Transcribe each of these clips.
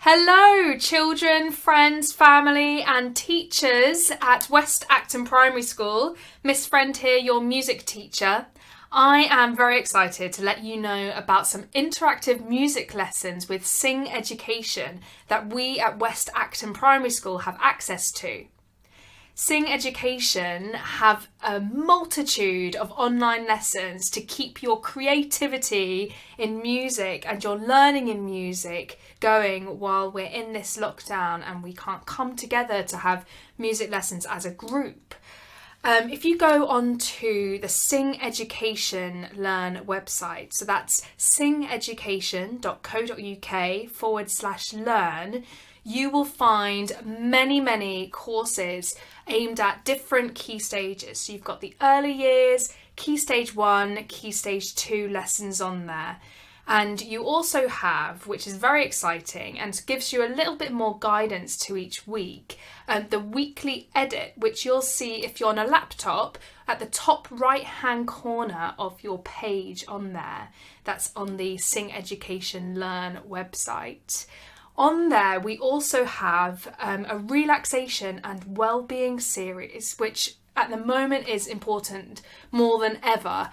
Hello, children, friends, family and teachers at West Acton Primary School. Miss Friend here, your music teacher. I am very excited to let you know about some interactive music lessons with Sing Education that we at West Acton Primary School have access to. Sing Education have a multitude of online lessons to keep your creativity in music and your learning in music going while we're in this lockdown and we can't come together to have music lessons as a group. If you go onto the Sing Education Learn website, so that's singeducation.co.uk/learn, you will find many courses aimed at different key stages. So you've got the early years, key stage 1, key stage 2 lessons on there. And you also have, which is very exciting and gives you a little bit more guidance to each week, the weekly edit, which you'll see if you're on a laptop at the top right hand corner of your page on there. That's on the Sing Education Learn website. On there, we also have a relaxation and well-being series, which at the moment is important more than ever.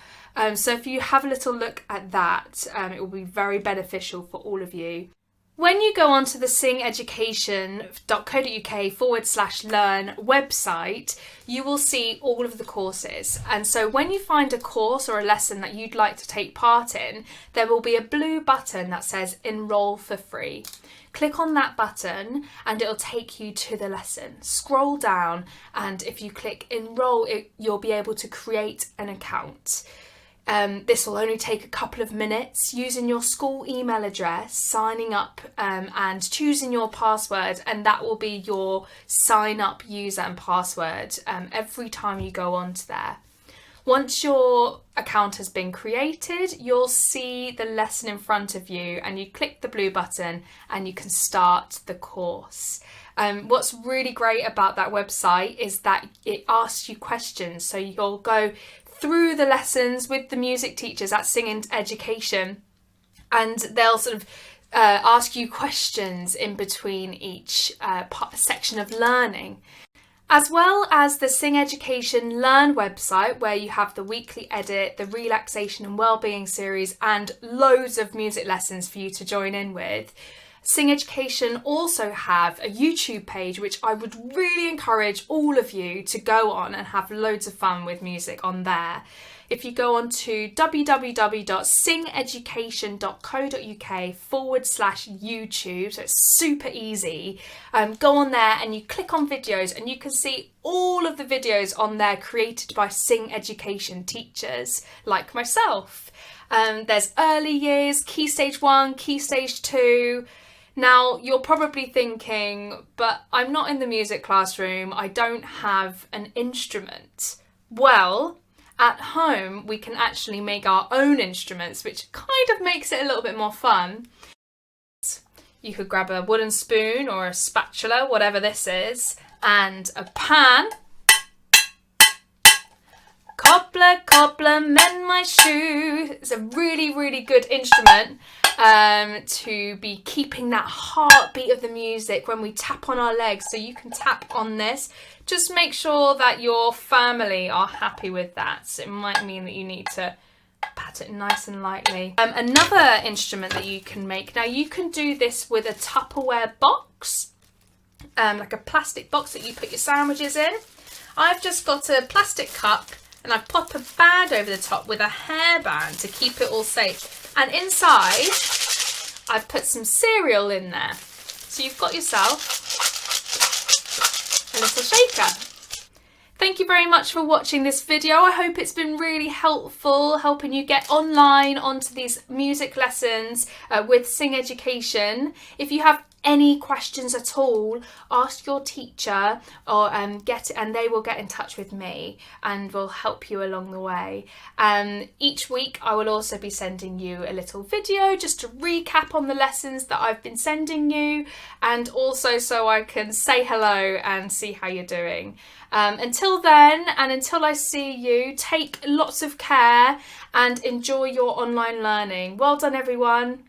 So if you have a little look at that, it will be very beneficial for all of you. When you go onto the singeducation.co.uk/learn website, you will see all of the courses. And so when you find a course or a lesson that you'd like to take part in, there will be a blue button that says enroll for free. Click on that button and it'll take you to the lesson. Scroll down and if you click enroll, you'll be able to create an account. This will only take a couple of minutes using your school email address, signing up and choosing your password, and that will be your sign up user and password every time you go onto there. Once your account has been created, you'll see the lesson in front of you and you click the blue button and you can start the course. What's really great about that website is that it asks you questions. So you'll go through the lessons with the music teachers at Sing Education and they'll sort of ask you questions in between each section of learning. As well as the Sing Education Learn website, where you have the weekly edit, the relaxation and wellbeing series, and loads of music lessons for you to join in with. Sing Education also have a YouTube page, which I would really encourage all of you to go on and have loads of fun with music on there. If you go on to www.singeducation.co.uk/YouTube, so it's super easy, go on there and you click on videos and you can see all of the videos on there created by Sing Education teachers like myself. There's early years, key stage 1, key stage 2. Now, you're probably thinking, but I'm not in the music classroom, I don't have an instrument. Well, at home, we can actually make our own instruments, which kind of makes it a little bit more fun. You could grab a wooden spoon or a spatula, whatever this is, and a pan. Cobbler, cobbler, mend my shoe. It's a really good instrument to be keeping that heartbeat of the music when we tap on our legs. So you can tap on this. Just make sure that your family are happy with that. So it might mean that you need to pat it nice and lightly. Another instrument that you can make. Now you can do this with a Tupperware box, like a plastic box that you put your sandwiches in. I've just got a plastic cup and I've put a band over the top with a hairband to keep it all safe. And inside, I've put some cereal in there. So you've got yourself a little shaker. Thank you very much for watching this video. I hope it's been really helpful, helping you get online onto these music lessons with Sing Education. If you have any questions at all, ask your teacher or and they will get in touch with me and will help you along the way. Each week I will also be sending you a little video just to recap on the lessons that I've been sending you, and also so I can say hello and see how you're doing. Until then, and until I see you, take lots of care and enjoy your online learning. Well done everyone.